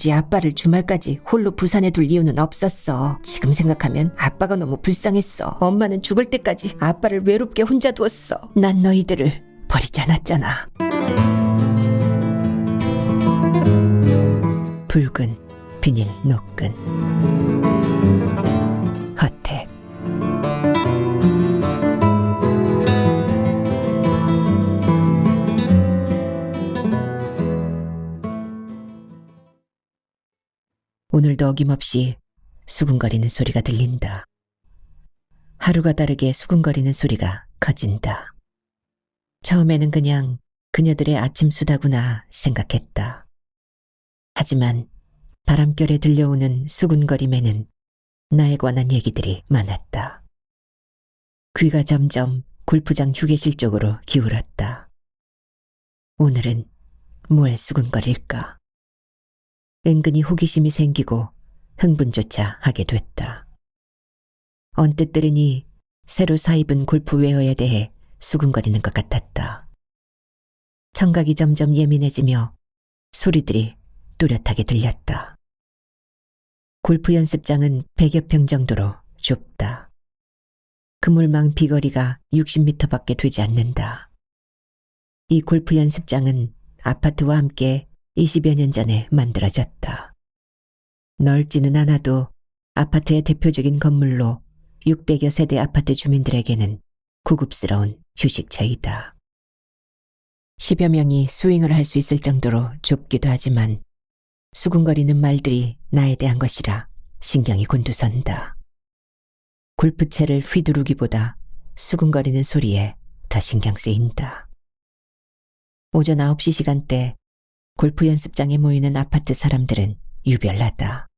굳이 아빠를 주말까지 홀로 부산에 둘 이유는 없었어. 지금 생각하면 아빠가 너무 불쌍했어. 엄마는 죽을 때까지 아빠를 외롭게 혼자 두었어. 난 너희들을 버리지 않았잖아. 붉은 비닐 노끈. 허택. 오늘도 어김없이 수군거리는 소리가 들린다. 하루가 다르게 수군거리는 소리가 커진다. 처음에는 그냥 그녀들의 아침 수다구나 생각했다. 하지만 바람결에 들려오는 수군거림에는 나에 관한 얘기들이 많았다. 귀가 점점 골프장 휴게실 쪽으로 기울었다. 오늘은 뭘 수군거릴까? 은근히 호기심이 생기고 흥분조차 하게 됐다. 언뜻 들으니 새로 사입은 골프웨어에 대해 수군거리는 것 같았다. 청각이 점점 예민해지며 소리들이 또렷하게 들렸다. 골프 연습장은 100여 평 정도로 좁다. 그물망 비거리가 60m밖에 되지 않는다. 이 골프 연습장은 아파트와 함께 20여 년 전에 만들어졌다. 넓지는 않아도 아파트의 대표적인 건물로 600여 세대 아파트 주민들에게는 고급스러운 휴식처이다. 10여 명이 스윙을 할 수 있을 정도로 좁기도 하지만 수군거리는 말들이 나에 대한 것이라 신경이 곤두선다. 골프채를 휘두르기보다 수군거리는 소리에 더 신경 쓰인다. 오전 9시 시간대 골프 연습장에 모이는 아파트 사람들은 유별나다.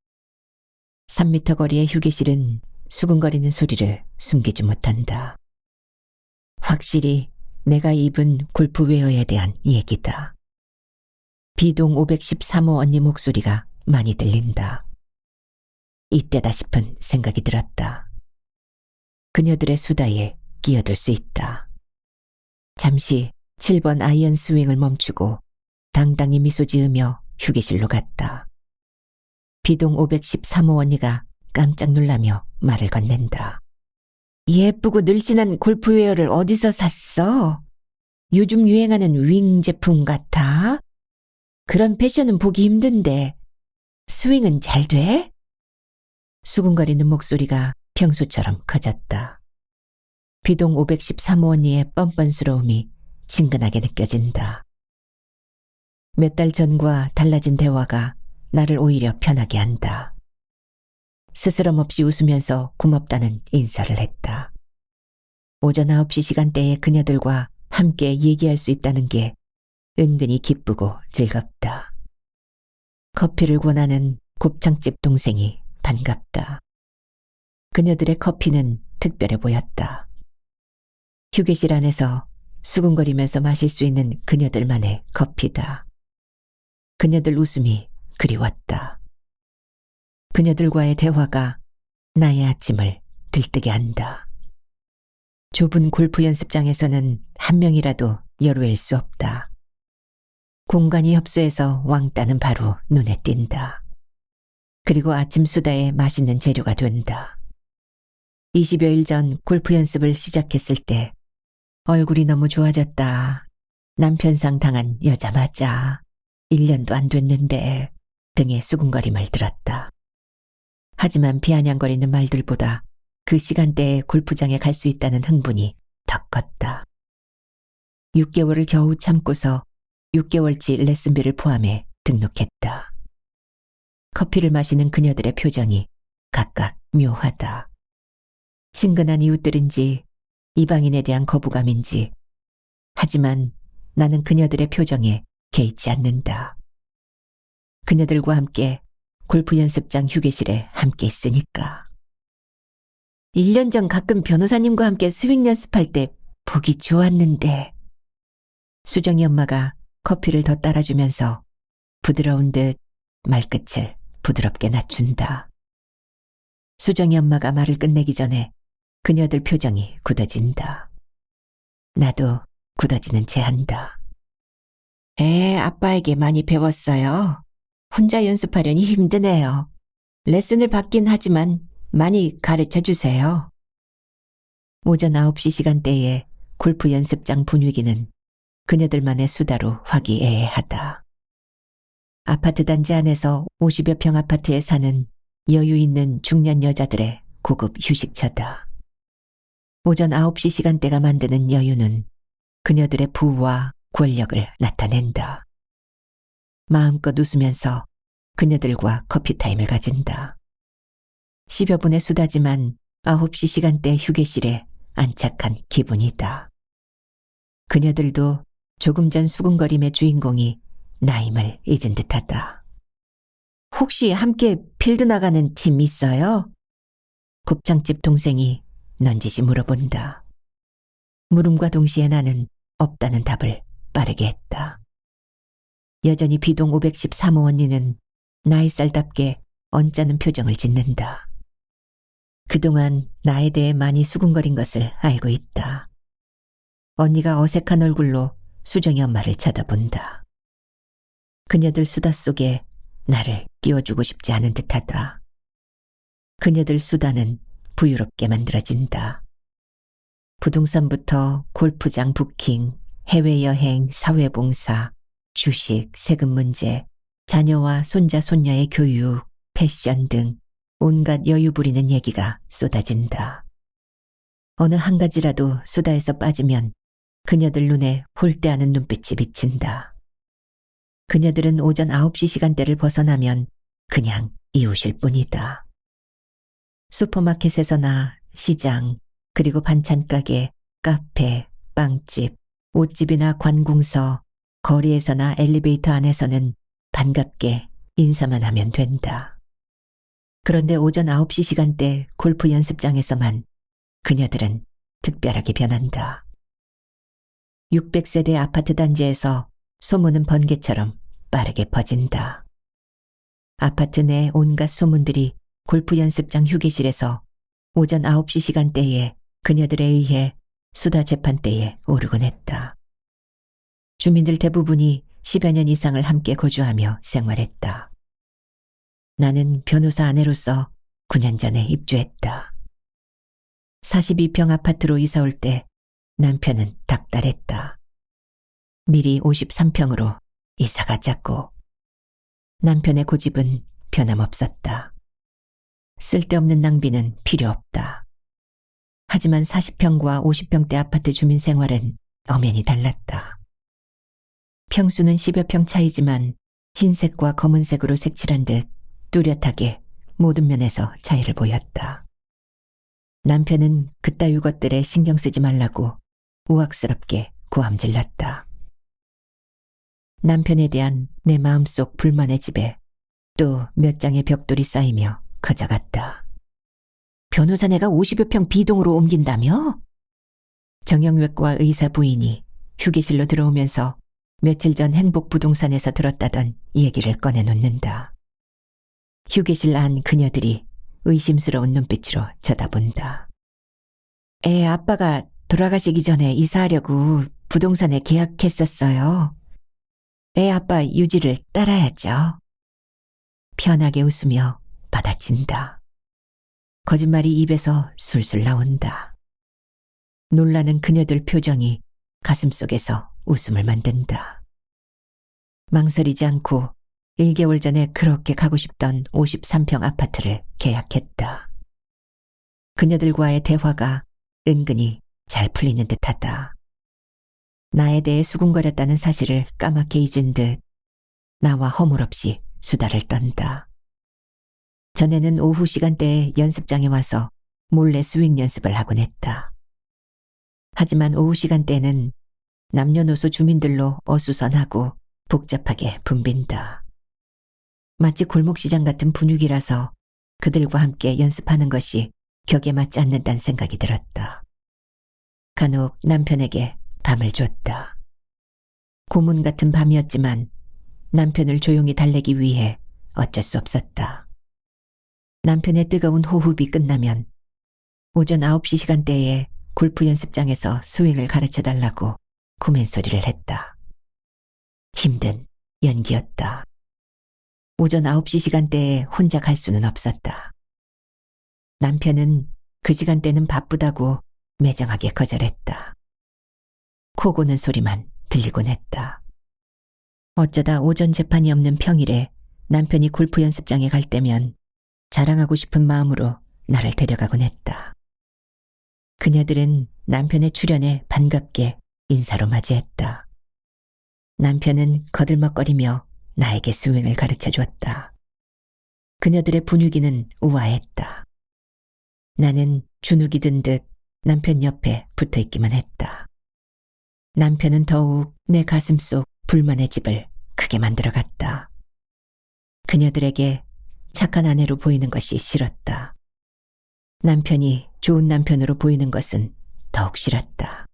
3m 거리의 휴게실은 수군거리는 소리를 숨기지 못한다. 확실히 내가 입은 골프웨어에 대한 얘기다. 비동 513호 언니 목소리가 많이 들린다. 이때다 싶은 생각이 들었다. 그녀들의 수다에 끼어들 수 있다. 잠시 7번 아이언 스윙을 멈추고 당당히 미소 지으며 휴게실로 갔다. 비동 513호 언니가 깜짝 놀라며 말을 건넨다. 예쁘고 늘씬한 골프웨어를 어디서 샀어? 요즘 유행하는 윙 제품 같아? 그런 패션은 보기 힘든데 스윙은 잘 돼? 수군거리는 목소리가 평소처럼 커졌다. 비동 513호 언니의 뻔뻔스러움이 친근하게 느껴진다. 몇 달 전과 달라진 대화가 나를 오히려 편하게 한다. 스스럼 없이 웃으면서 고맙다는 인사를 했다. 오전 9시 시간대에 그녀들과 함께 얘기할 수 있다는 게 은근히 기쁘고 즐겁다. 커피를 권하는 곱창집 동생이 반갑다. 그녀들의 커피는 특별해 보였다. 휴게실 안에서 수군거리면서 마실 수 있는 그녀들만의 커피다. 그녀들 웃음이 그리웠다. 그녀들과의 대화가 나의 아침을 들뜨게 한다. 좁은 골프 연습장에서는 한 명이라도 여로일 수 없다. 공간이 협소해서 왕따는 바로 눈에 띈다. 그리고 아침 수다에 맛있는 재료가 된다. 20여일 전 골프 연습을 시작했을 때 얼굴이 너무 좋아졌다. 남편상 당한 여자 맞아. 1년도 안 됐는데 등의 수군거림을 들었다. 하지만 비아냥거리는 말들보다 그 시간대에 골프장에 갈 수 있다는 흥분이 더 컸다. 6개월을 겨우 참고서 6개월치 레슨비를 포함해 등록했다. 커피를 마시는 그녀들의 표정이 각각 묘하다. 친근한 이웃들인지 이방인에 대한 거부감인지 하지만 나는 그녀들의 표정에 개의치 않는다. 그녀들과 함께 골프 연습장 휴게실에 함께 있으니까. 1년 전 가끔 변호사님과 함께 스윙 연습할 때 보기 좋았는데. 수정이 엄마가 커피를 더 따라주면서 부드러운 듯 말끝을 부드럽게 낮춘다. 수정이 엄마가 말을 끝내기 전에 그녀들 표정이 굳어진다. 나도 굳어지는 채 한다. 아빠에게 많이 배웠어요. 혼자 연습하려니 힘드네요. 레슨을 받긴 하지만 많이 가르쳐 주세요. 오전 9시 시간대에 골프 연습장 분위기는 그녀들만의 수다로 화기애애하다. 아파트 단지 안에서 50여 평 아파트에 사는 여유 있는 중년 여자들의 고급 휴식처다. 오전 9시 시간대가 만드는 여유는 그녀들의 부와 권력을 나타낸다. 마음껏 웃으면서 그녀들과 커피타임을 가진다. 10여 분의 수다지만 9시 시간대 휴게실에 안착한 기분이다. 그녀들도 조금 전 수군거림의 주인공이 나임을 잊은 듯하다. 혹시 함께 필드 나가는 팀 있어요? 곱창집 동생이 넌지시 물어본다. 물음과 동시에 나는 없다는 답을 빠르게 했다. 여전히 비동 513호 언니는 나이살답게 언짢은 표정을 짓는다. 그동안 나에 대해 많이 수군거린 것을 알고 있다. 언니가 어색한 얼굴로 수정이 엄마를 쳐다본다. 그녀들 수다 속에 나를 끼워주고 싶지 않은 듯하다. 그녀들 수다는 부유롭게 만들어진다. 부동산부터 골프장 부킹, 해외여행, 사회봉사, 주식, 세금 문제, 자녀와 손자 손녀의 교육, 패션 등 온갖 여유 부리는 얘기가 쏟아진다. 어느 한 가지라도 수다에서 빠지면 그녀들 눈에 홀대하는 눈빛이 비친다. 그녀들은 오전 9시 시간대를 벗어나면 그냥 이웃일 뿐이다. 슈퍼마켓에서나 시장, 그리고 반찬가게, 카페, 빵집, 옷집이나 관공서, 거리에서나 엘리베이터 안에서는 반갑게 인사만 하면 된다. 그런데 오전 9시 시간대 골프 연습장에서만 그녀들은 특별하게 변한다. 600세대 아파트 단지에서 소문은 번개처럼 빠르게 퍼진다. 아파트 내 온갖 소문들이 골프 연습장 휴게실에서 오전 9시 시간대에 그녀들에 의해 수다 재판대에 오르곤 했다. 주민들 대부분이 10여 년 이상을 함께 거주하며 생활했다. 나는 변호사 아내로서 9년 전에 입주했다. 42평 아파트로 이사 올 때 남편은 닥달했다. 미리 53평으로 이사 가자고. 남편의 고집은 변함없었다. 쓸데없는 낭비는 필요 없다. 하지만 40평과 50평대 아파트 주민 생활은 엄연히 달랐다. 평수는 10여 평 차이지만 흰색과 검은색으로 색칠한 듯 뚜렷하게 모든 면에서 차이를 보였다. 남편은 그따위 것들에 신경 쓰지 말라고 우악스럽게 고함질렀다. 남편에 대한 내 마음속 불만의 집에 또 몇 장의 벽돌이 쌓이며 커져갔다. 변호사네가 50여 평 B동으로 옮긴다며? 정형외과 의사 부인이 휴게실로 들어오면서 며칠 전 행복부동산에서 들었다던 얘기를 꺼내놓는다. 휴게실 안 그녀들이 의심스러운 눈빛으로 쳐다본다. 애 아빠가 돌아가시기 전에 이사하려고 부동산에 계약했었어요. 애 아빠 유지를 따라야죠. 편하게 웃으며 받아친다. 거짓말이 입에서 술술 나온다. 놀라는 그녀들 표정이 가슴속에서 웃음을 만든다. 망설이지 않고 1개월 전에 그렇게 가고 싶던 53평 아파트를 계약했다. 그녀들과의 대화가 은근히 잘 풀리는 듯하다. 나에 대해 수군거렸다는 사실을 까맣게 잊은 듯 나와 허물없이 수다를 떤다. 전에는 오후 시간대에 연습장에 와서 몰래 스윙 연습을 하곤 했다. 하지만 오후 시간대는 남녀노소 주민들로 어수선하고 복잡하게 붐빈다. 마치 골목시장 같은 분위기라서 그들과 함께 연습하는 것이 격에 맞지 않는다는 생각이 들었다. 간혹 남편에게 밤을 줬다. 고문 같은 밤이었지만 남편을 조용히 달래기 위해 어쩔 수 없었다. 남편의 뜨거운 호흡이 끝나면 오전 9시 시간대에 골프 연습장에서 스윙을 가르쳐달라고 코멘 소리를 했다. 힘든 연기였다. 오전 9시 시간대에 혼자 갈 수는 없었다. 남편은 그 시간대는 바쁘다고 매정하게 거절했다. 코 고는 소리만 들리곤 했다. 어쩌다 오전 재판이 없는 평일에 남편이 골프 연습장에 갈 때면 자랑하고 싶은 마음으로 나를 데려가곤 했다. 그녀들은 남편의 출연에 반갑게 인사로 맞이했다. 남편은 거들먹거리며 나에게 스윙을 가르쳐 주었다. 그녀들의 분위기는 우아했다. 나는 주눅이 든 듯 남편 옆에 붙어 있기만 했다. 남편은 더욱 내 가슴 속 불만의 집을 크게 만들어갔다. 그녀들에게 착한 아내로 보이는 것이 싫었다. 남편이 좋은 남편으로 보이는 것은 더욱 싫었다.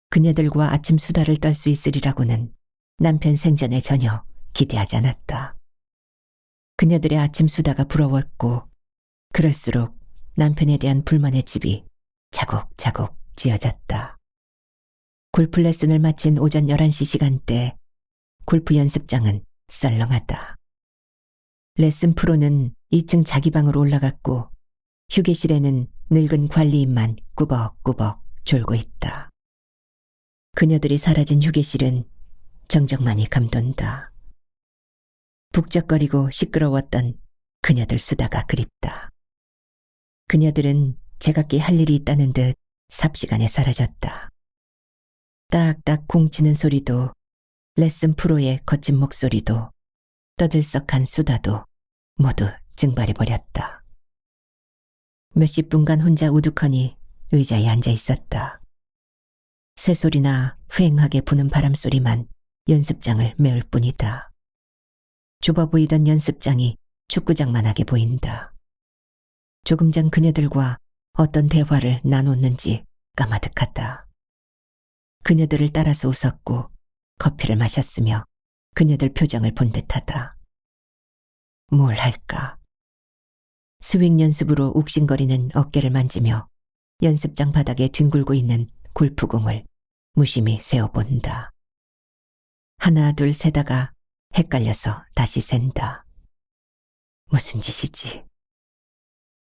그녀들과 아침 수다를 떨 수 있으리라고는 남편 생전에 전혀 기대하지 않았다. 그녀들의 아침 수다가 부러웠고 그럴수록 남편에 대한 불만의 집이 차곡차곡 지어졌다. 골프 레슨을 마친 오전 11시 시간대 골프 연습장은 썰렁하다. 레슨 프로는 2층 자기 방으로 올라갔고 휴게실에는 늙은 관리인만 꾸벅꾸벅 졸고 있다. 그녀들이 사라진 휴게실은 정적만이 감돈다. 북적거리고 시끄러웠던 그녀들 수다가 그립다. 그녀들은 제각기 할 일이 있다는 듯 삽시간에 사라졌다. 딱딱 공치는 소리도 레슨 프로의 거친 목소리도 떠들썩한 수다도 모두 증발해버렸다. 몇십 분간 혼자 우두커니 의자에 앉아 있었다. 새소리나 휑하게 부는 바람소리만 연습장을 메울 뿐이다. 좁아 보이던 연습장이 축구장만하게 보인다. 조금 전 그녀들과 어떤 대화를 나눴는지 까마득하다. 그녀들을 따라서 웃었고 커피를 마셨으며 그녀들 표정을 본 듯하다. 뭘 할까? 스윙 연습으로 욱신거리는 어깨를 만지며 연습장 바닥에 뒹굴고 있는 골프공을 무심히 세어본다. 하나 둘 세다가 헷갈려서 다시 센다. 무슨 짓이지?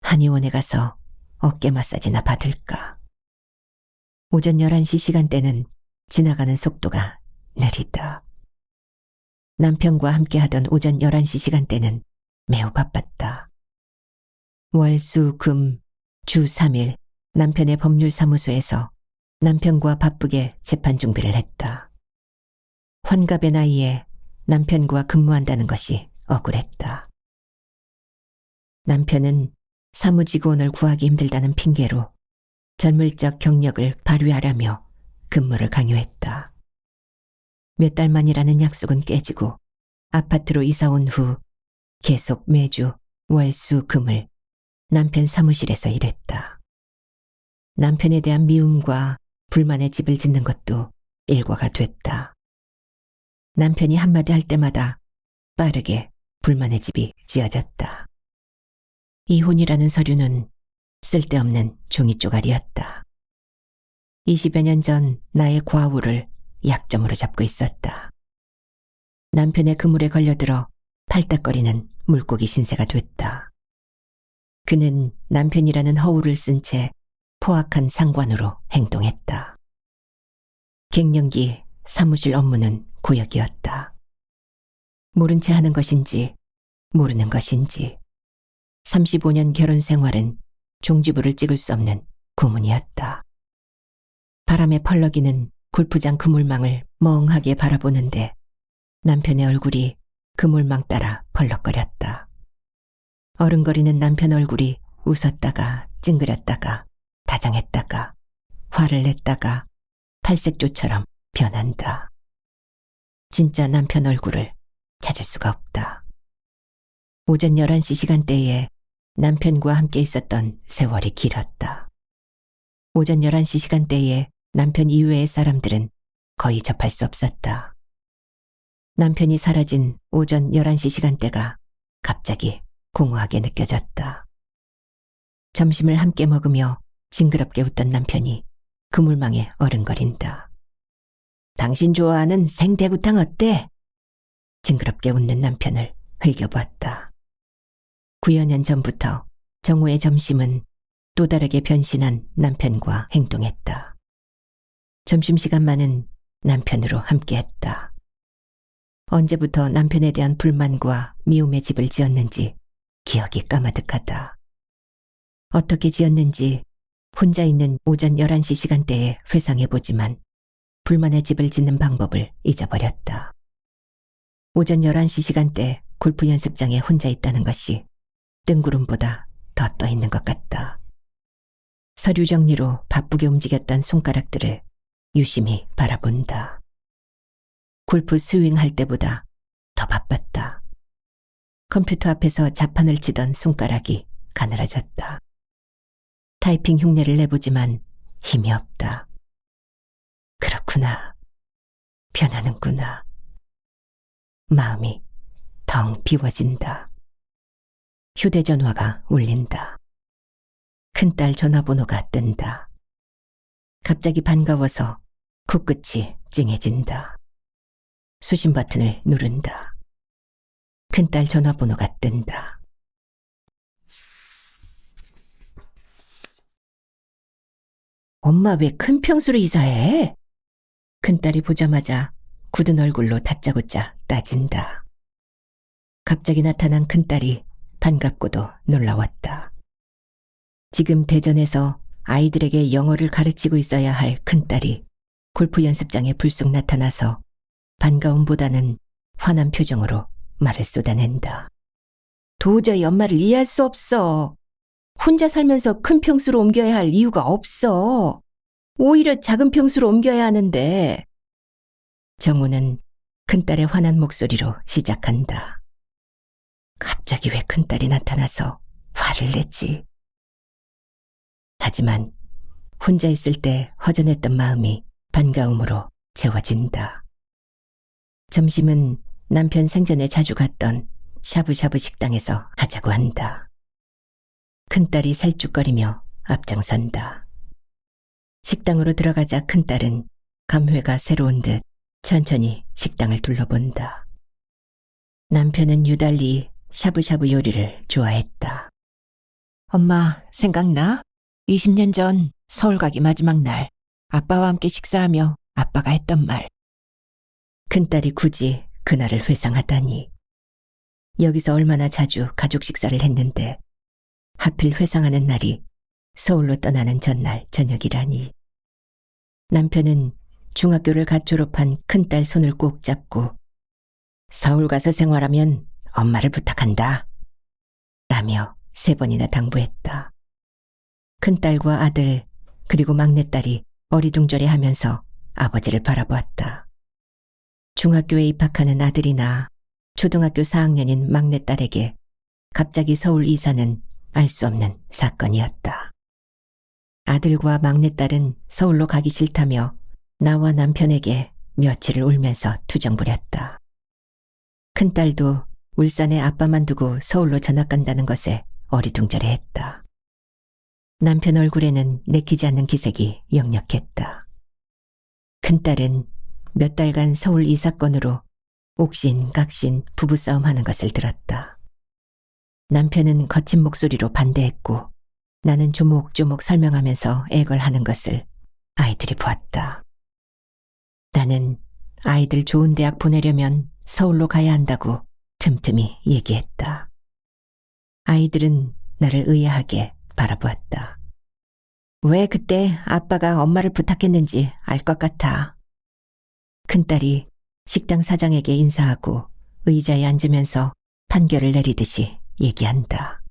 한의원에 가서 어깨 마사지나 받을까? 오전 11시 시간대는 지나가는 속도가 느리다. 남편과 함께하던 오전 11시 시간대는 매우 바빴다. 월, 수, 금, 주 3일 남편의 법률사무소에서 남편과 바쁘게 재판 준비를 했다. 환갑의 나이에 남편과 근무한다는 것이 억울했다. 남편은 사무직원을 구하기 힘들다는 핑계로 젊을 적 경력을 발휘하라며 근무를 강요했다. 몇 달 만이라는 약속은 깨지고 아파트로 이사 온 후 계속 매주 월, 수, 금을 남편 사무실에서 일했다. 남편에 대한 미움과 불만의 집을 짓는 것도 일과가 됐다. 남편이 한마디 할 때마다 빠르게 불만의 집이 지어졌다. 이혼이라는 서류는 쓸데없는 종이 쪼가리였다. 20여 년 전 나의 과오를 약점으로 잡고 있었다. 남편의 그물에 걸려들어 팔딱거리는 물고기 신세가 됐다. 그는 남편이라는 허울을 쓴 채 포악한 상관으로 행동했다. 갱년기 사무실 업무는 고역이었다. 모른 채 하는 것인지 모르는 것인지 35년 결혼 생활은 종지부를 찍을 수 없는 고문이었다. 바람에 펄럭이는 골프장 그물망을 멍하게 바라보는데 남편의 얼굴이 그물망 따라 펄럭거렸다. 어른거리는 남편 얼굴이 웃었다가 찡그렸다가 다정했다가 화를 냈다가 팔색조처럼 변한다. 진짜 남편 얼굴을 찾을 수가 없다. 오전 11시 시간대에 남편과 함께 있었던 세월이 길었다. 오전 11시 시간대에 남편 이외의 사람들은 거의 접할 수 없었다. 남편이 사라진 오전 11시 시간대가 갑자기 공허하게 느껴졌다. 점심을 함께 먹으며 징그럽게 웃던 남편이 그물망에 어른거린다. 당신 좋아하는 생대구탕 어때? 징그럽게 웃는 남편을 흘겨보았다. 9여 년 전부터 정호의 점심은 또 다르게 변신한 남편과 행동했다. 점심시간만은 남편으로 함께했다. 언제부터 남편에 대한 불만과 미움의 집을 지었는지 기억이 까마득하다. 어떻게 지었는지 혼자 있는 오전 11시 시간대에 회상해보지만 불만의 집을 짓는 방법을 잊어버렸다. 오전 11시 시간대 골프 연습장에 혼자 있다는 것이 뜬구름보다 더 떠있는 것 같다. 서류 정리로 바쁘게 움직였던 손가락들을 유심히 바라본다. 골프 스윙할 때보다 더 바빴다. 컴퓨터 앞에서 자판을 치던 손가락이 가늘어졌다. 타이핑 흉내를 내보지만 힘이 없다. 그렇구나. 변하는구나. 마음이 덩 비워진다. 휴대전화가 울린다. 큰딸 전화번호가 뜬다. 갑자기 반가워서 코끝이 찡해진다. 수신 버튼을 누른다. 큰딸 전화번호가 뜬다. 엄마 왜 큰 평수로 이사해? 큰딸이 보자마자 굳은 얼굴로 다짜고짜 따진다. 갑자기 나타난 큰딸이 반갑고도 놀라웠다. 지금 대전에서 아이들에게 영어를 가르치고 있어야 할 큰딸이 골프 연습장에 불쑥 나타나서 반가움보다는 화난 표정으로 말을 쏟아낸다. 도저히 엄마를 이해할 수 없어. 혼자 살면서 큰 평수로 옮겨야 할 이유가 없어. 오히려 작은 평수로 옮겨야 하는데. 정우는 큰딸의 화난 목소리로 시작한다. 갑자기 왜 큰딸이 나타나서 화를 냈지? 하지만 혼자 있을 때 허전했던 마음이 반가움으로 채워진다. 점심은 남편 생전에 자주 갔던 샤브샤브 식당에서 하자고 한다. 큰딸이 살쭉거리며 앞장선다. 식당으로 들어가자 큰딸은 감회가 새로운 듯 천천히 식당을 둘러본다. 남편은 유달리 샤브샤브 요리를 좋아했다. 엄마, 생각나? 20년 전 서울 가기 마지막 날 아빠와 함께 식사하며 아빠가 했던 말. 큰딸이 굳이 그날을 회상하다니. 여기서 얼마나 자주 가족 식사를 했는데 하필 회상하는 날이 서울로 떠나는 전날 저녁이라니. 남편은 중학교를 갓 졸업한 큰딸 손을 꼭 잡고 서울 가서 생활하면 엄마를 부탁한다 라며 3번이나 당부했다. 큰딸과 아들 그리고 막내딸이 어리둥절해하면서 아버지를 바라보았다. 중학교에 입학하는 아들이나 초등학교 4학년인 막내딸에게 갑자기 서울 이사는 알 수 없는 사건이었다. 아들과 막내딸은 서울로 가기 싫다며 나와 남편에게 며칠을 울면서 투정 부렸다. 큰딸도 울산에 아빠만 두고 서울로 전학 간다는 것에 어리둥절해했다. 남편 얼굴에는 내키지 않는 기색이 역력했다. 큰딸은 몇 달간 서울 이 사건으로 옥신각신 부부싸움하는 것을 들었다. 남편은 거친 목소리로 반대했고 나는 조목조목 설명하면서 애걸하는 것을 아이들이 보았다. 나는 아이들 좋은 대학 보내려면 서울로 가야 한다고 틈틈이 얘기했다. 아이들은 나를 의아하게 바라보았다. 왜 그때 아빠가 엄마를 부탁했는지 알 것 같아. 큰딸이 식당 사장에게 인사하고 의자에 앉으면서 판결을 내리듯이 얘기한다.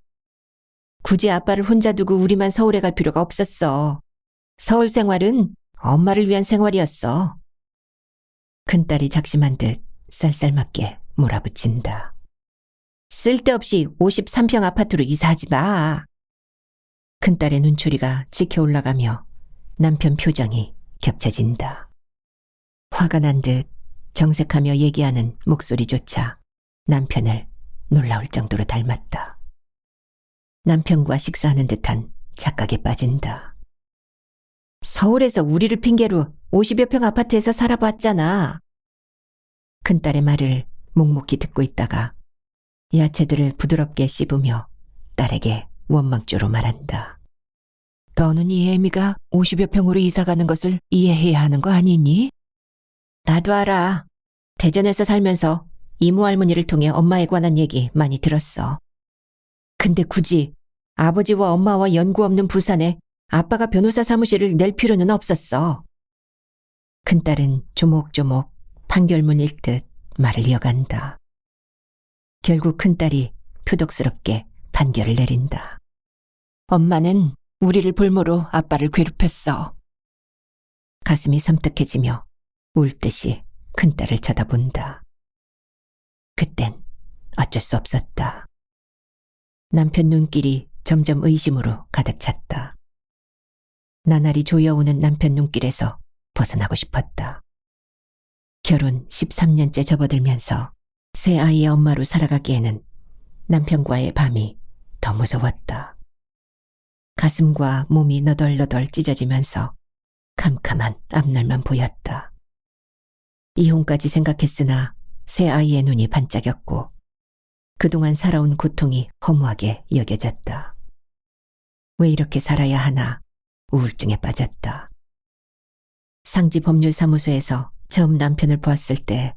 굳이 아빠를 혼자 두고 우리만 서울에 갈 필요가 없었어. 서울 생활은 엄마를 위한 생활이었어. 큰딸이 작심한 듯 쌀쌀맞게 몰아붙인다. 쓸데없이 53평 아파트로 이사하지 마. 큰딸의 눈초리가 치켜 올라가며 남편 표정이 겹쳐진다. 화가 난 듯 정색하며 얘기하는 목소리조차 남편을 놀라울 정도로 닮았다. 남편과 식사하는 듯한 착각에 빠진다. 서울에서 우리를 핑계로 50여 평 아파트에서 살아봤잖아. 큰딸의 말을 묵묵히 듣고 있다가 야채들을 부드럽게 씹으며 딸에게 원망조로 말한다. 너는 이 애미가 50여 평으로 이사가는 것을 이해해야 하는 거 아니니? 나도 알아. 대전에서 살면서 이모 할머니를 통해 엄마에 관한 얘기 많이 들었어. 근데 굳이 아버지와 엄마와 연고 없는 부산에 아빠가 변호사 사무실을 낼 필요는 없었어. 큰딸은 조목조목 판결문 읽듯 말을 이어간다. 결국 큰딸이 표독스럽게 판결을 내린다. 엄마는 우리를 볼모로 아빠를 괴롭혔어. 가슴이 섬뜩해지며 울 듯이 큰딸을 쳐다본다. 그땐 어쩔 수 없었다. 남편 눈길이 점점 의심으로 가득 찼다. 나날이 조여오는 남편 눈길에서 벗어나고 싶었다. 결혼 13년째 접어들면서 새 아이의 엄마로 살아가기에는 남편과의 밤이 더 무서웠다. 가슴과 몸이 너덜너덜 찢어지면서 캄캄한 앞날만 보였다. 이혼까지 생각했으나 새 아이의 눈이 반짝였고 그동안 살아온 고통이 허무하게 여겨졌다. 왜 이렇게 살아야 하나 우울증에 빠졌다. 상지법률사무소에서 처음 남편을 보았을 때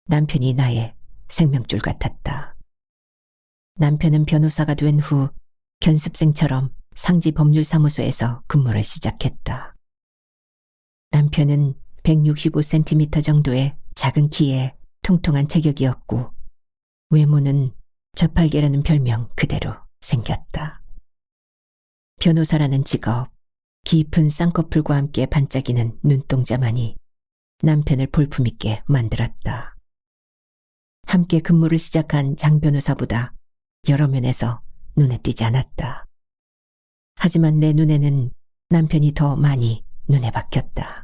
남편이 나의 생명줄 같았다. 남편은 변호사가 된 후 견습생처럼 상지법률사무소에서 근무를 시작했다. 남편은 165cm 정도의 작은 키에 통통한 체격이었고 외모는 저팔계라는 별명 그대로 생겼다. 변호사라는 직업, 깊은 쌍꺼풀과 함께 반짝이는 눈동자만이 남편을 볼품있게 만들었다. 함께 근무를 시작한 장 변호사보다 여러 면에서 눈에 띄지 않았다. 하지만 내 눈에는 남편이 더 많이 눈에 박혔다.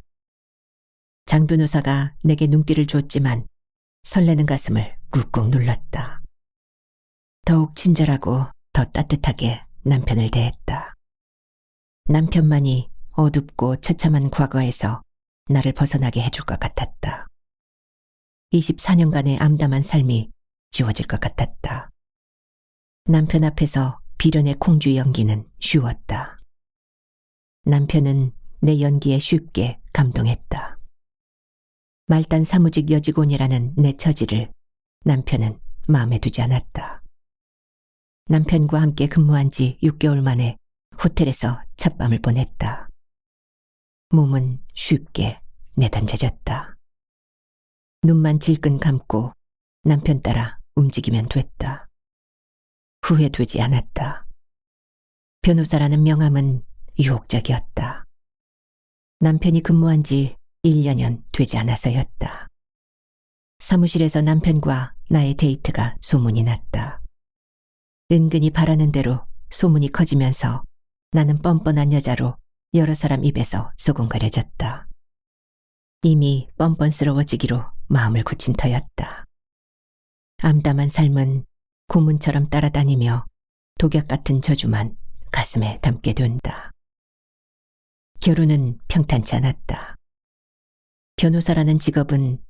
장 변호사가 내게 눈길을 줬지만 설레는 가슴을 꾹꾹 눌렀다. 더욱 친절하고 더 따뜻하게 남편을 대했다. 남편만이 어둡고 처참한 과거에서 나를 벗어나게 해줄 것 같았다. 24년간의 암담한 삶이 지워질 것 같았다. 남편 앞에서 비련의 콩쥐 연기는 쉬웠다. 남편은 내 연기에 쉽게 감동했다. 말단 사무직 여직원이라는 내 처지를 남편은 마음에 두지 않았다. 남편과 함께 근무한 지 6개월 만에 호텔에서 첫 밤을 보냈다. 몸은 쉽게 내던져졌다. 눈만 질끈 감고 남편 따라 움직이면 됐다. 후회되지 않았다. 변호사라는 명함은 유혹적이었다. 남편이 근무한 지 1년여 되지 않아서였다. 사무실에서 남편과 나의 데이트가 소문이 났다. 은근히 바라는 대로 소문이 커지면서 나는 뻔뻔한 여자로 여러 사람 입에서 소곤거려졌다. 이미 뻔뻔스러워지기로 마음을 굳힌 터였다. 암담한 삶은 고문처럼 따라다니며 독약 같은 저주만 가슴에 담게 된다. 결혼은 평탄치 않았다. 변호사라는 직업은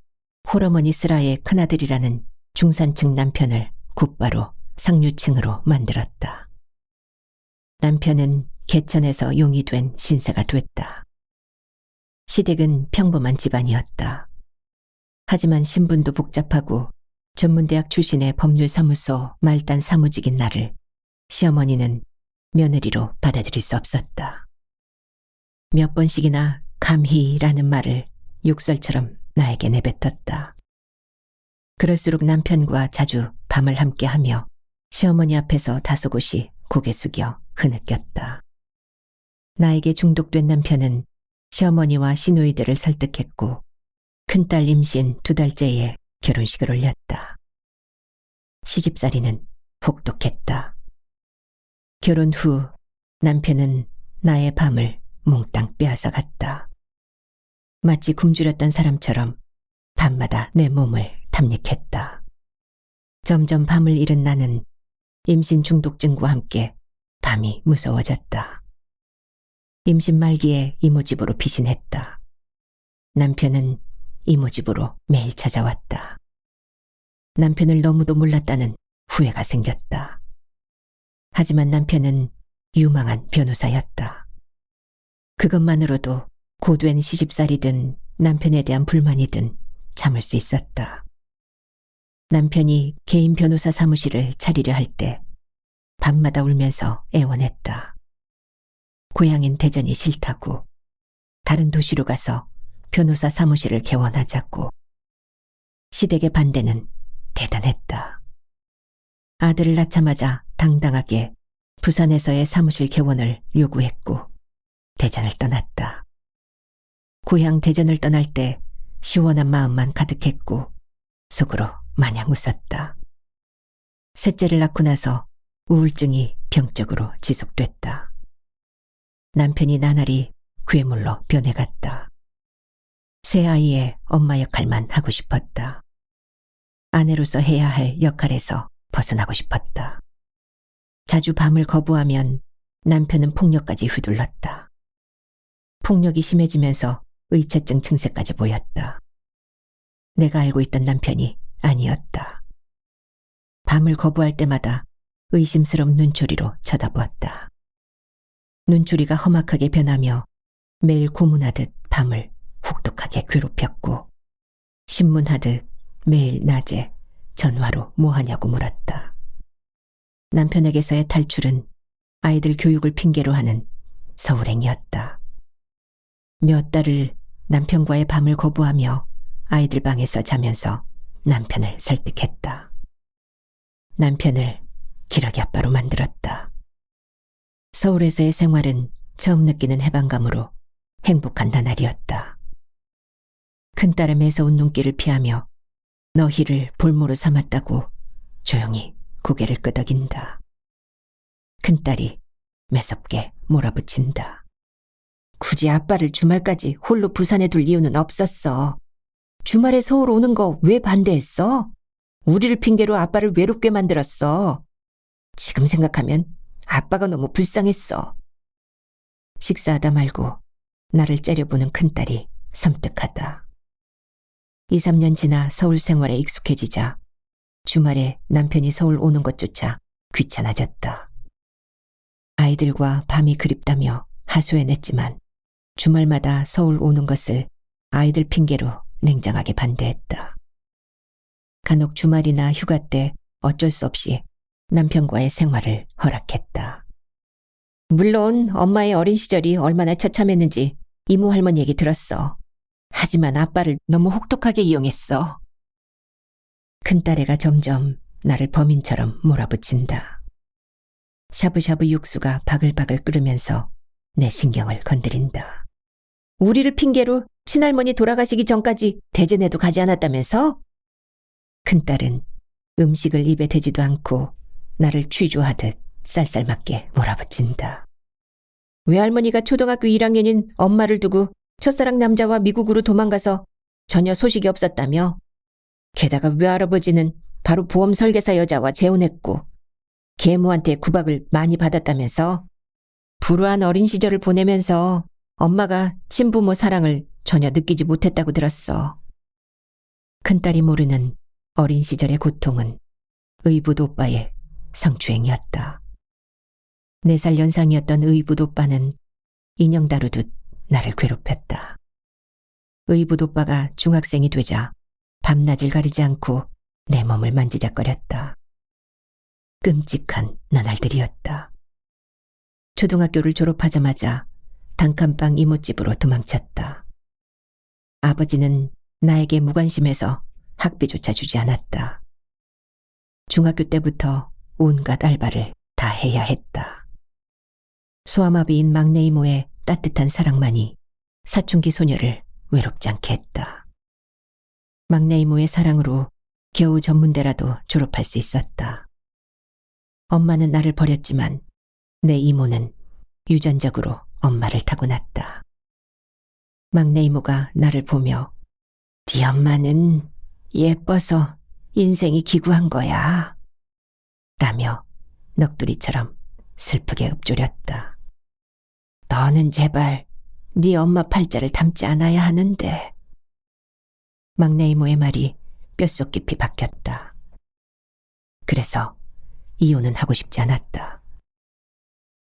홀어머니 슬아의 큰아들이라는 중산층 남편을 곧바로 상류층으로 만들었다. 남편은 개천에서 용이 된 신세가 됐다. 시댁은 평범한 집안이었다. 하지만 신분도 복잡하고 전문대학 출신의 법률사무소 말단 사무직인 나를 시어머니는 며느리로 받아들일 수 없었다. 몇 번씩이나 감히라는 말을 욕설처럼 나에게 내뱉었다. 그럴수록 남편과 자주 밤을 함께하며 시어머니 앞에서 다소곳이 고개 숙여 흐느꼈다. 나에게 중독된 남편은 시어머니와 시누이들을 설득했고 큰딸 임신 2달째에 결혼식을 올렸다. 시집살이는 혹독했다. 결혼 후 남편은 나의 밤을 몽땅 빼앗아갔다. 마치 굶주렸던 사람처럼 밤마다 내 몸을 탐닉했다. 점점 밤을 잃은 나는 임신 중독증과 함께 밤이 무서워졌다. 임신 말기에 이모집으로 피신했다. 남편은 이모집으로 매일 찾아왔다. 남편을 너무도 몰랐다는 후회가 생겼다. 하지만 남편은 유망한 변호사였다. 그것만으로도 고된 시집살이든 남편에 대한 불만이든 참을 수 있었다. 남편이 개인 변호사 사무실을 차리려 할 때 밤마다 울면서 애원했다. 고향인 대전이 싫다고, 다른 도시로 가서 변호사 사무실을 개원하자고. 시댁의 반대는 대단했다. 아들을 낳자마자 당당하게 부산에서의 사무실 개원을 요구했고 대전을 떠났다. 고향 대전을 떠날 때 시원한 마음만 가득했고 속으로 마냥 웃었다. 셋째를 낳고 나서 우울증이 병적으로 지속됐다. 남편이 나날이 괴물로 변해갔다. 새 아이의 엄마 역할만 하고 싶었다. 아내로서 해야 할 역할에서 벗어나고 싶었다. 자주 밤을 거부하면 남편은 폭력까지 휘둘렀다. 폭력이 심해지면서 의처증 증세까지 보였다. 내가 알고 있던 남편이 아니었다. 밤을 거부할 때마다 의심스러운 눈초리로 쳐다보았다. 눈초리가 험악하게 변하며 매일 고문하듯 밤을 혹독하게 괴롭혔고 신문하듯 매일 낮에 전화로 뭐하냐고 물었다. 남편에게서의 탈출은 아이들 교육을 핑계로 하는 서울행이었다. 몇 달을 남편과의 밤을 거부하며 아이들 방에서 자면서 남편을 설득했다. 남편을 기러기 아빠로 만들었다. 서울에서의 생활은 처음 느끼는 해방감으로 행복한 나날이었다. 큰딸의 매서운 눈길을 피하며 너희를 볼모로 삼았다고 조용히 고개를 끄덕인다. 큰딸이 매섭게 몰아붙인다. 굳이 아빠를 주말까지 홀로 부산에 둘 이유는 없었어. 주말에 서울 오는 거 왜 반대했어? 우리를 핑계로 아빠를 외롭게 만들었어. 지금 생각하면 아빠가 너무 불쌍했어. 식사하다 말고 나를 째려보는 큰딸이 섬뜩하다. 2, 3년 지나 서울 생활에 익숙해지자 주말에 남편이 서울 오는 것조차 귀찮아졌다. 아이들과 밤이 그립다며 하소연했지만 주말마다 서울 오는 것을 아이들 핑계로 냉정하게 반대했다. 간혹 주말이나 휴가 때 어쩔 수 없이 남편과의 생활을 허락했다. 물론 엄마의 어린 시절이 얼마나 처참했는지 이모 할머니 얘기 들었어. 하지만 아빠를 너무 혹독하게 이용했어. 큰딸애가 점점 나를 범인처럼 몰아붙인다. 샤브샤브 육수가 바글바글 끓으면서 내 신경을 건드린다. 우리를 핑계로 친할머니 돌아가시기 전까지 대전에도 가지 않았다면서? 큰딸은 음식을 입에 대지도 않고 나를 취조하듯 쌀쌀맞게 몰아붙인다. 외할머니가 초등학교 1학년인 엄마를 두고 첫사랑 남자와 미국으로 도망가서 전혀 소식이 없었다며? 게다가 외할아버지는 바로 보험 설계사 여자와 재혼했고 계모한테 구박을 많이 받았다면서? 불우한 어린 시절을 보내면서 엄마가 친부모 사랑을 전혀 느끼지 못했다고 들었어. 큰딸이 모르는 어린 시절의 고통은 의붓 오빠의 성추행이었다. 4살 연상이었던 의붓 오빠는 인형 다루듯 나를 괴롭혔다. 의붓 오빠가 중학생이 되자 밤낮을 가리지 않고 내 몸을 만지작거렸다. 끔찍한 나날들이었다. 초등학교를 졸업하자마자 단칸방 이모집으로 도망쳤다. 아버지는 나에게 무관심해서 학비조차 주지 않았다. 중학교 때부터 온갖 알바를 다 해야 했다. 소아마비인 막내 이모의 따뜻한 사랑만이 사춘기 소녀를 외롭지 않게 했다. 막내 이모의 사랑으로 겨우 전문대라도 졸업할 수 있었다. 엄마는 나를 버렸지만 내 이모는 유전적으로 엄마를 타고났다. 막내 이모가 나를 보며 네 엄마는 예뻐서 인생이 기구한 거야 라며 넋두리처럼 슬프게 읊조렸다. 너는 제발 네 엄마 팔자를 닮지 않아야 하는데. 막내 이모의 말이 뼛속 깊이 박혔다. 그래서 이혼은 하고 싶지 않았다.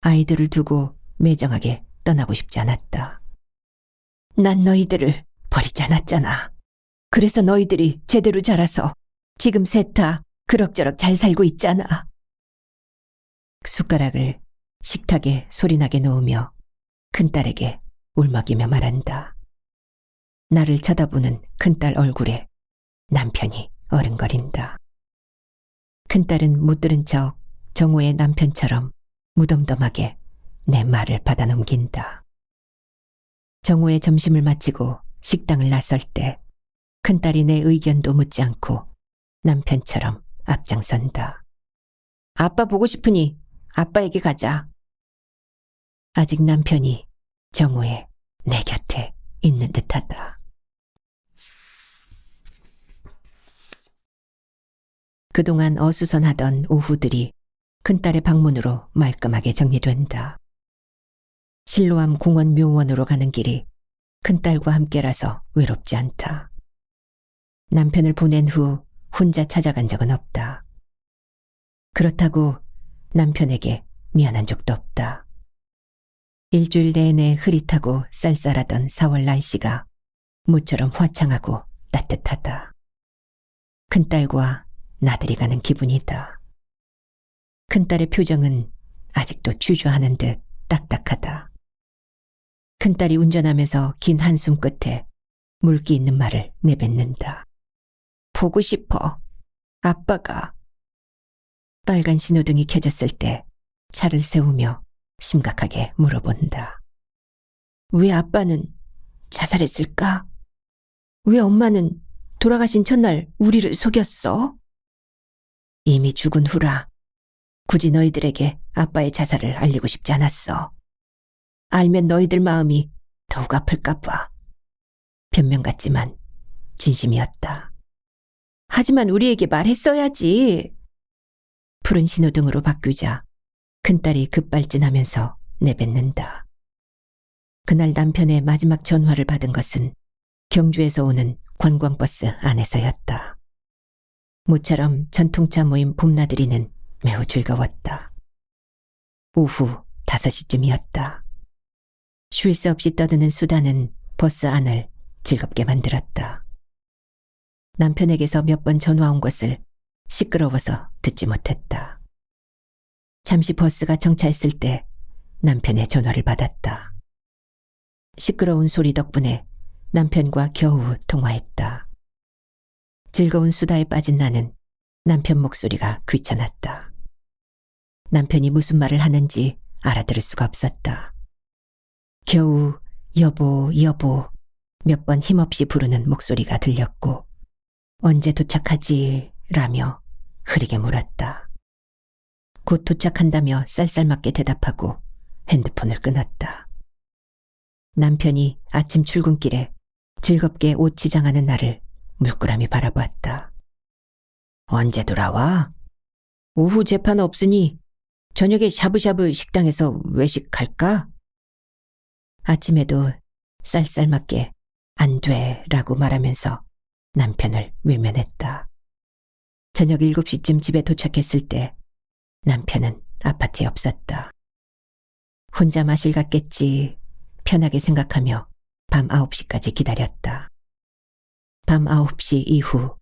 아이들을 두고 매정하게 떠나고 싶지 않았다. 난 너희들을 버리지 않았잖아. 그래서 너희들이 제대로 자라서 지금 셋 다 그럭저럭 잘 살고 있잖아. 숟가락을 식탁에 소리나게 놓으며 큰딸에게 울먹이며 말한다. 나를 쳐다보는 큰딸 얼굴에 남편이 어른거린다. 큰딸은 못 들은 척 정호의 남편처럼 무덤덤하게 내 말을 받아넘긴다. 정호의 점심을 마치고 식당을 나설 때 큰딸이 내 의견도 묻지 않고 남편처럼 앞장선다. 아빠 보고 싶으니 아빠에게 가자. 아직 남편이 정호의 내 곁에 있는 듯하다. 그동안 어수선하던 오후들이 큰딸의 방문으로 말끔하게 정리된다. 실로암 공원 묘원으로 가는 길이 큰딸과 함께라서 외롭지 않다. 남편을 보낸 후 혼자 찾아간 적은 없다. 그렇다고 남편에게 미안한 적도 없다. 일주일 내내 흐릿하고 쌀쌀하던 4월 날씨가 모처럼 화창하고 따뜻하다. 큰딸과 나들이 가는 기분이다. 큰딸의 표정은 아직도 주저하는 듯 딱딱하다. 큰딸이 운전하면서 긴 한숨 끝에 물기 있는 말을 내뱉는다. 보고 싶어. 아빠가. 빨간 신호등이 켜졌을 때 차를 세우며 심각하게 물어본다. 왜 아빠는 자살했을까? 왜 엄마는 돌아가신 첫날 우리를 속였어? 이미 죽은 후라 굳이 너희들에게 아빠의 자살을 알리고 싶지 않았어. 알면 너희들 마음이 더욱 아플까 봐. 변명 같지만 진심이었다. 하지만 우리에게 말했어야지. 푸른 신호등으로 바뀌자 큰딸이 급발진하면서 내뱉는다. 그날 남편의 마지막 전화를 받은 것은 경주에서 오는 관광버스 안에서였다. 모처럼 전통차 모임 봄나들이는 매우 즐거웠다. 오후 5시쯤이었다. 쉴 새 없이 떠드는 수다는 버스 안을 즐겁게 만들었다. 남편에게서 몇 번 전화 온 것을 시끄러워서 듣지 못했다. 잠시 버스가 정차했을 때 남편의 전화를 받았다. 시끄러운 소리 덕분에 남편과 겨우 통화했다. 즐거운 수다에 빠진 나는 남편 목소리가 귀찮았다. 남편이 무슨 말을 하는지 알아들을 수가 없었다. 겨우 여보 여보 몇 번 힘없이 부르는 목소리가 들렸고 언제 도착하지? 라며 흐리게 물었다. 곧 도착한다며 쌀쌀맞게 대답하고 핸드폰을 끊었다. 남편이 아침 출근길에 즐겁게 옷 지장하는 나를 물끄러미 바라보았다. 언제 돌아와? 오후 재판 없으니 저녁에 샤브샤브 식당에서 외식할까? 아침에도 쌀쌀맞게 안 돼 라고 말하면서 남편을 외면했다. 저녁 7시쯤 집에 도착했을 때 남편은 아파트에 없었다. 혼자 마실 갔겠지 편하게 생각하며 밤 9시까지 기다렸다. 밤 9시 이후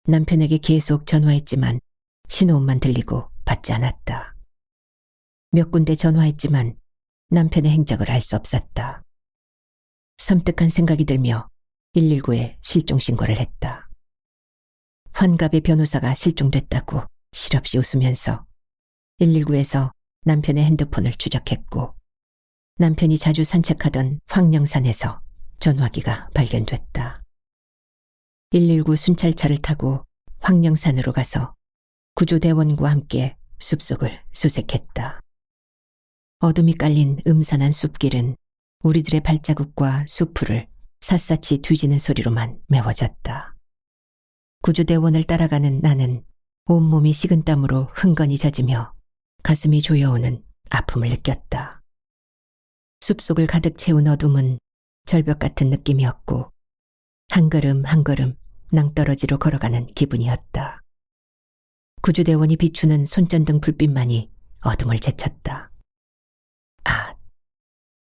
남편에게 계속 전화했지만 신호음만 들리고 받지 않았다. 몇 군데 전화했지만 남편의 행적을 알 수 없었다. 섬뜩한 생각이 들며 119에 실종신고를 했다. 환갑의 변호사가 실종됐다고 실없이 웃으면서 119에서 남편의 핸드폰을 추적했고 남편이 자주 산책하던 황령산에서 전화기가 발견됐다. 119 순찰차를 타고 황령산으로 가서 구조대원과 함께 숲속을 수색했다. 어둠이 깔린 음산한 숲길은 우리들의 발자국과 수풀을 샅샅이 뒤지는 소리로만 메워졌다. 구조대원을 따라가는 나는 온몸이 식은땀으로 흥건히 젖으며 가슴이 조여오는 아픔을 느꼈다. 숲속을 가득 채운 어둠은 절벽 같은 느낌이었고 한 걸음 한 걸음 낭떠러지로 걸어가는 기분이었다. 구조대원이 비추는 손전등 불빛만이 어둠을 제쳤다. 아!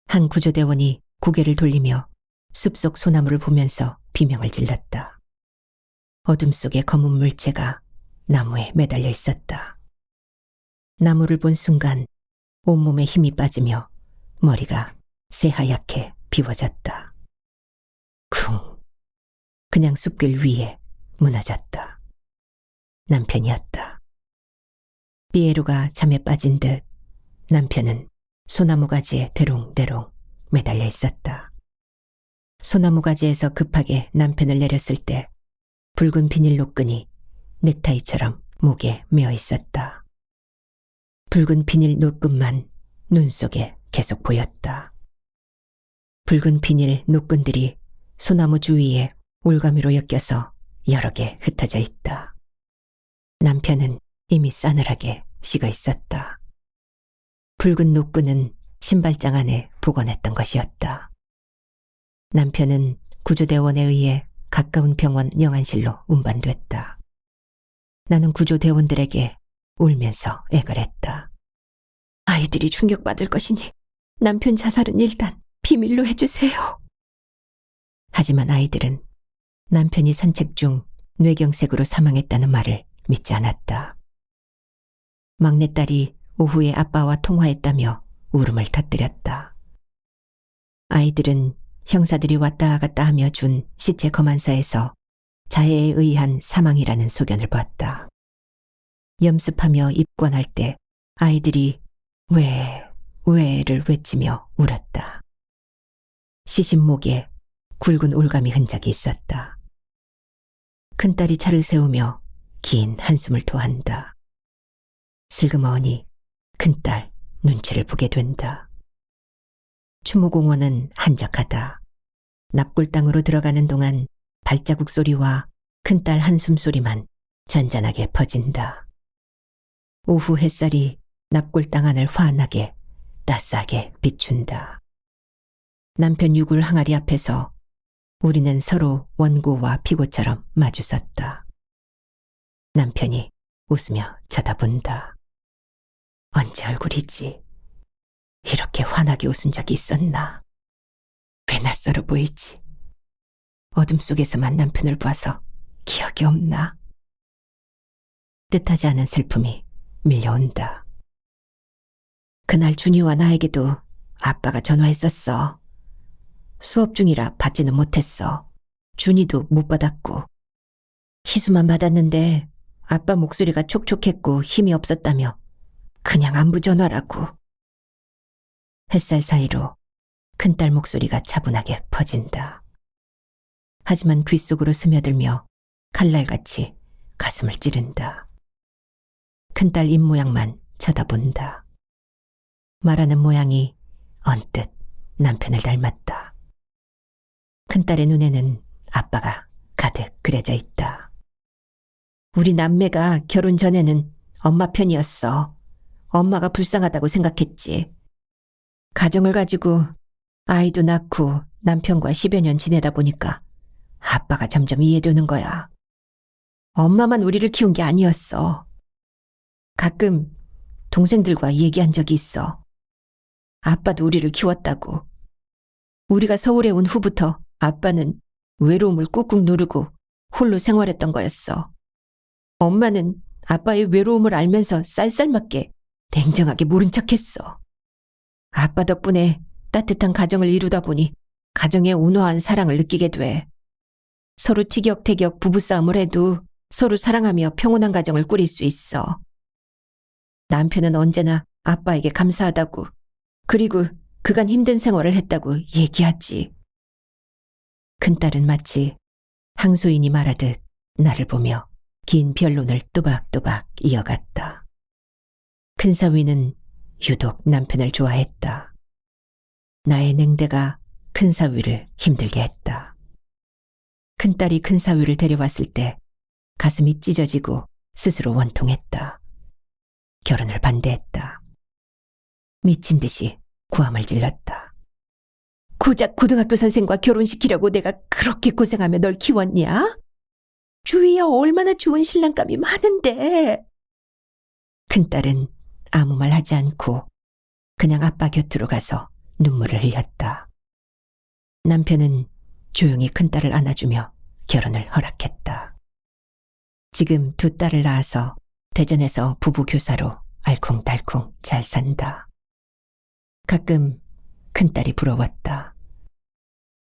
한 구조대원이 고개를 돌리며 숲속 소나무를 보면서 비명을 질렀다. 어둠 속에 검은 물체가 나무에 매달려 있었다. 나무를 본 순간 온몸에 힘이 빠지며 머리가 새하얗게 비워졌다. 쿵! 그냥 숲길 위에 무너졌다. 남편이었다. 삐에로가 잠에 빠진 듯 남편은 소나무 가지에 대롱대롱 매달려 있었다. 소나무 가지에서 급하게 남편을 내렸을 때 붉은 비닐로 끈이 넥타이처럼 목에 메어 있었다. 붉은 비닐 노끈만 눈 속에 계속 보였다. 붉은 비닐 노끈들이 소나무 주위에 올가미로 엮여서 여러 개 흩어져 있다. 남편은 이미 싸늘하게 식어 있었다. 붉은 노끈은 신발장 안에 보관했던 것이었다. 남편은 구조대원에 의해 가까운 병원 영안실로 운반됐다. 나는 구조대원들에게 울면서 애걸했다. 아이들이 충격받을 것이니 남편 자살은 일단 비밀로 해주세요. 하지만 아이들은 남편이 산책 중 뇌경색으로 사망했다는 말을 믿지 않았다. 막내딸이 오후에 아빠와 통화했다며 울음을 터뜨렸다. 아이들은 형사들이 왔다 갔다 하며 준 시체 검안서에서 자해에 의한 사망이라는 소견을 봤다. 염습하며 입관할 때 아이들이 왜를 외치며 울었다. 시신목에 굵은 올가미 흔적이 있었다. 큰딸이 차를 세우며 긴 한숨을 토한다. 슬그머니 큰딸 눈치를 보게 된다. 추모공원은 한적하다. 납골당으로 들어가는 동안 발자국 소리와 큰딸 한숨 소리만 잔잔하게 퍼진다. 오후 햇살이 납골당 안을 환하게 따스하게 비춘다. 남편 유골 항아리 앞에서 우리는 서로 원고와 피고처럼 마주섰다. 남편이 웃으며 쳐다본다. 언제 얼굴이지? 이렇게 환하게 웃은 적이 있었나? 왜 낯설어 보이지? 어둠 속에서만 남편을 봐서 기억이 없나? 뜻하지 않은 슬픔이 밀려온다. 그날 준이와 나에게도 아빠가 전화했었어. 수업 중이라 받지는 못했어. 준이도 못 받았고. 희수만 받았는데 아빠 목소리가 촉촉했고 힘이 없었다며 그냥 안부 전화라고. 햇살 사이로 큰딸 목소리가 차분하게 퍼진다. 하지만 귓속으로 스며들며 칼날같이 가슴을 찌른다. 큰딸 입모양만 쳐다본다. 말하는 모양이 언뜻 남편을 닮았다. 큰딸의 눈에는 아빠가 가득 그려져 있다. 우리 남매가 결혼 전에는 엄마 편이었어. 엄마가 불쌍하다고 생각했지. 가정을 가지고 아이도 낳고 남편과 10여 년 지내다 보니까 아빠가 점점 이해되는 거야. 엄마만 우리를 키운 게 아니었어. 가끔 동생들과 얘기한 적이 있어. 아빠도 우리를 키웠다고. 우리가 서울에 온 후부터 아빠는 외로움을 꾹꾹 누르고 홀로 생활했던 거였어. 엄마는 아빠의 외로움을 알면서 쌀쌀맞게 냉정하게 모른 척했어. 아빠 덕분에 따뜻한 가정을 이루다 보니 가정의 온화한 사랑을 느끼게 돼. 서로 티격태격 부부싸움을 해도 서로 사랑하며 평온한 가정을 꾸릴 수 있어. 남편은 언제나 아빠에게 감사하다고, 그리고 그간 힘든 생활을 했다고 얘기하지. 큰딸은 마치 항소인이 말하듯 나를 보며 긴 변론을 또박또박 이어갔다. 큰사위는 유독 남편을 좋아했다. 나의 냉대가 큰사위를 힘들게 했다. 큰딸이 큰사위를 데려왔을 때 가슴이 찢어지고 스스로 원통했다. 결혼을 반대했다. 미친 듯이 고함을 질렀다. 고작 고등학교 선생과 결혼시키려고 내가 그렇게 고생하며 널 키웠냐? 주위에 얼마나 좋은 신랑감이 많은데 큰딸은 아무 말 하지 않고 그냥 아빠 곁으로 가서 눈물을 흘렸다. 남편은 조용히 큰딸을 안아주며 결혼을 허락했다. 지금 두 딸을 낳아서 대전에서 부부 교사로 알콩달콩 잘 산다. 가끔 큰딸이 부러웠다.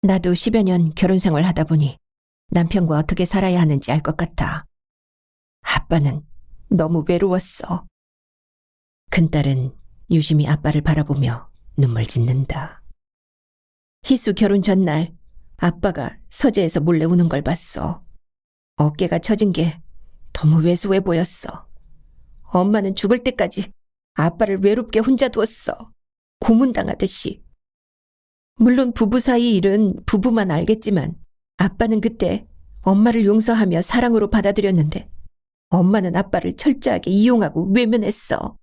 나도 10여 년 결혼 생활 하다 보니 남편과 어떻게 살아야 하는지 알 것 같아. 아빠는 너무 외로웠어. 큰딸은 유심히 아빠를 바라보며 눈물 짓는다. 희수 결혼 전날 아빠가 서재에서 몰래 우는 걸 봤어. 어깨가 처진 게 너무 왜소해 보였어. 엄마는 죽을 때까지 아빠를 외롭게 혼자 두었어. 고문당하듯이. 물론 부부 사이 일은 부부만 알겠지만 아빠는 그때 엄마를 용서하며 사랑으로 받아들였는데 엄마는 아빠를 철저하게 이용하고 외면했어.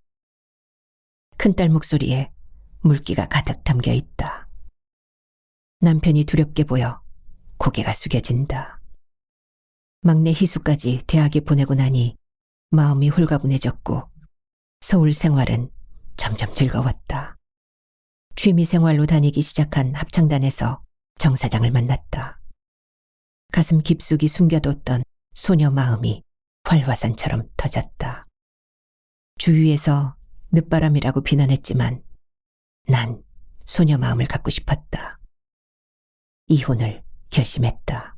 큰딸 목소리에 물기가 가득 담겨 있다. 남편이 두렵게 보여 고개가 숙여진다. 막내 희수까지 대학에 보내고 나니 마음이 홀가분해졌고 서울 생활은 점점 즐거웠다. 취미생활로 다니기 시작한 합창단에서 정 사장을 만났다. 가슴 깊숙이 숨겨뒀던 소녀 마음이 활화산처럼 터졌다. 주위에서 늦바람이라고 비난했지만 난 소녀 마음을 갖고 싶었다. 이혼을 결심했다.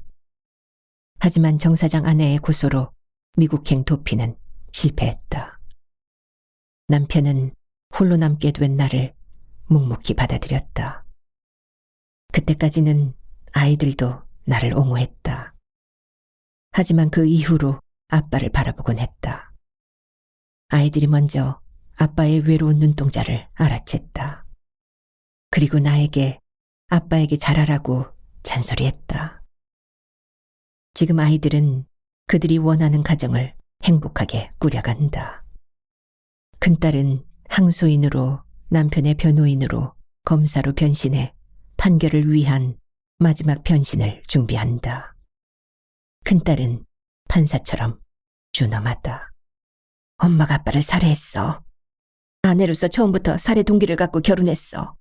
하지만 정 사장 아내의 고소로 미국행 도피는 실패했다. 남편은 홀로 남게 된 나를 묵묵히 받아들였다. 그때까지는 아이들도 나를 옹호했다. 하지만 그 이후로 아빠를 바라보곤 했다. 아이들이 먼저 아빠의 외로운 눈동자를 알아챘다. 그리고 나에게 아빠에게 잘하라고 잔소리했다. 지금 아이들은 그들이 원하는 가정을 행복하게 꾸려간다. 큰딸은 항소인으로 남편의 변호인으로 검사로 변신해 판결을 위한 마지막 변신을 준비한다. 큰딸은 판사처럼 준엄하다. 엄마가 아빠를 살해했어. 아내로서 처음부터 살해 동기를 갖고 결혼했어.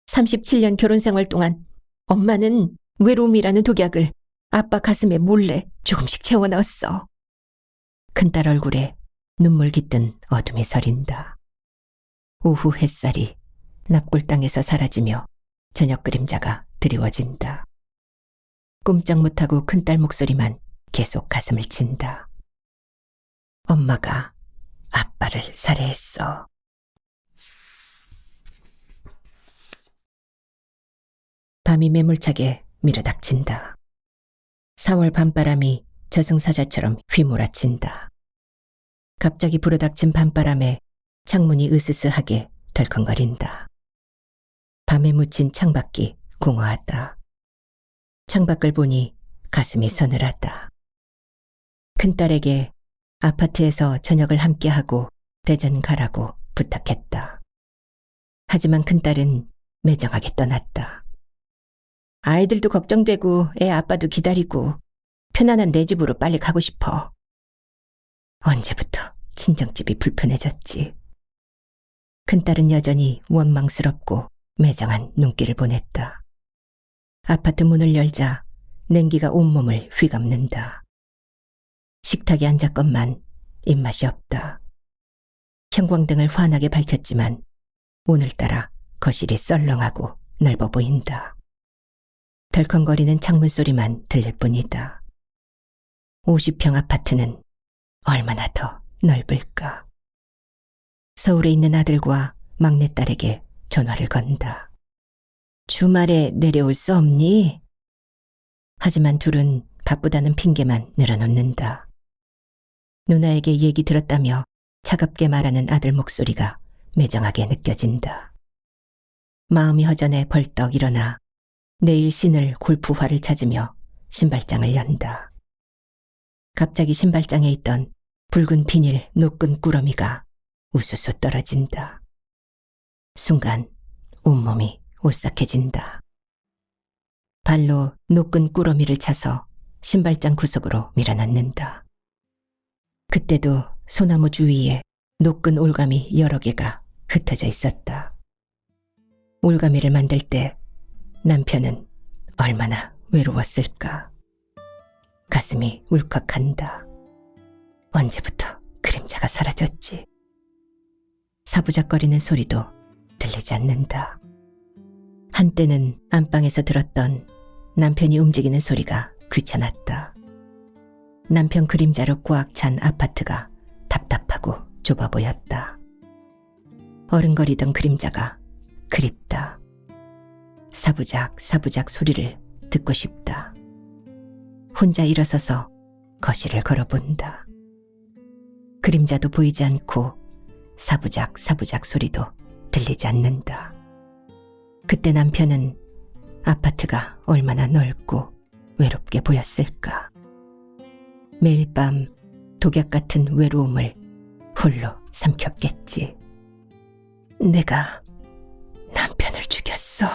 37년 결혼 생활 동안 엄마는 외로움이라는 독약을 아빠 가슴에 몰래 조금씩 채워 넣었어. 큰딸 얼굴에 눈물 깃든 어둠이 서린다. 오후 햇살이 납골 땅에서 사라지며 저녁 그림자가 드리워진다. 꼼짝 못하고 큰딸 목소리만 계속 가슴을 친다. 엄마가 아빠를 살해했어. 밤이 매몰차게 밀어닥친다. 4월 밤바람이 저승사자처럼 휘몰아친다. 갑자기 불어닥친 밤바람에 창문이 으스스하게 덜컹거린다. 밤에 묻힌 창밖이 공허하다. 창밖을 보니 가슴이 서늘하다. 큰딸에게 아파트에서 저녁을 함께하고 대전 가라고 부탁했다. 하지만 큰딸은 매정하게 떠났다. 아이들도 걱정되고 애 아빠도 기다리고 편안한 내 집으로 빨리 가고 싶어. 언제부터 친정집이 불편해졌지. 큰딸은 여전히 원망스럽고 매정한 눈길을 보냈다. 아파트 문을 열자 냉기가 온몸을 휘감는다. 식탁에 앉았건만 입맛이 없다. 형광등을 환하게 밝혔지만 오늘따라 거실이 썰렁하고 넓어 보인다. 덜컹거리는 창문 소리만 들릴 뿐이다. 50평 아파트는 얼마나 더 넓을까. 서울에 있는 아들과 막내딸에게 전화를 건다. 주말에 내려올 수 없니? 하지만 둘은 바쁘다는 핑계만 늘어놓는다. 누나에게 얘기 들었다며 차갑게 말하는 아들 목소리가 매정하게 느껴진다. 마음이 허전해 벌떡 일어나 내일 신을 골프화를 찾으며 신발장을 연다. 갑자기 신발장에 있던 붉은 비닐 노끈 꾸러미가 우수수 떨어진다. 순간 온몸이 오싹해진다. 발로 노끈 꾸러미를 차서 신발장 구석으로 밀어넣는다. 그때도 소나무 주위에 노끈 올가미 여러 개가 흩어져 있었다. 올가미를 만들 때 남편은 얼마나 외로웠을까. 가슴이 울컥한다. 언제부터 그림자가 사라졌지? 사부작거리는 소리도 들리지 않는다. 한때는 안방에서 들었던 남편이 움직이는 소리가 귀찮았다. 남편 그림자로 꽉 찬 아파트가 답답하고 좁아 보였다. 어른거리던 그림자가 그립다. 사부작 사부작 소리를 듣고 싶다. 혼자 일어서서 거실을 걸어본다. 그림자도 보이지 않고 사부작 사부작 소리도 들리지 않는다. 그때 남편은 아파트가 얼마나 넓고 외롭게 보였을까. 매일 밤 독약 같은 외로움을 홀로 삼켰겠지. 내가 남편을 죽였어.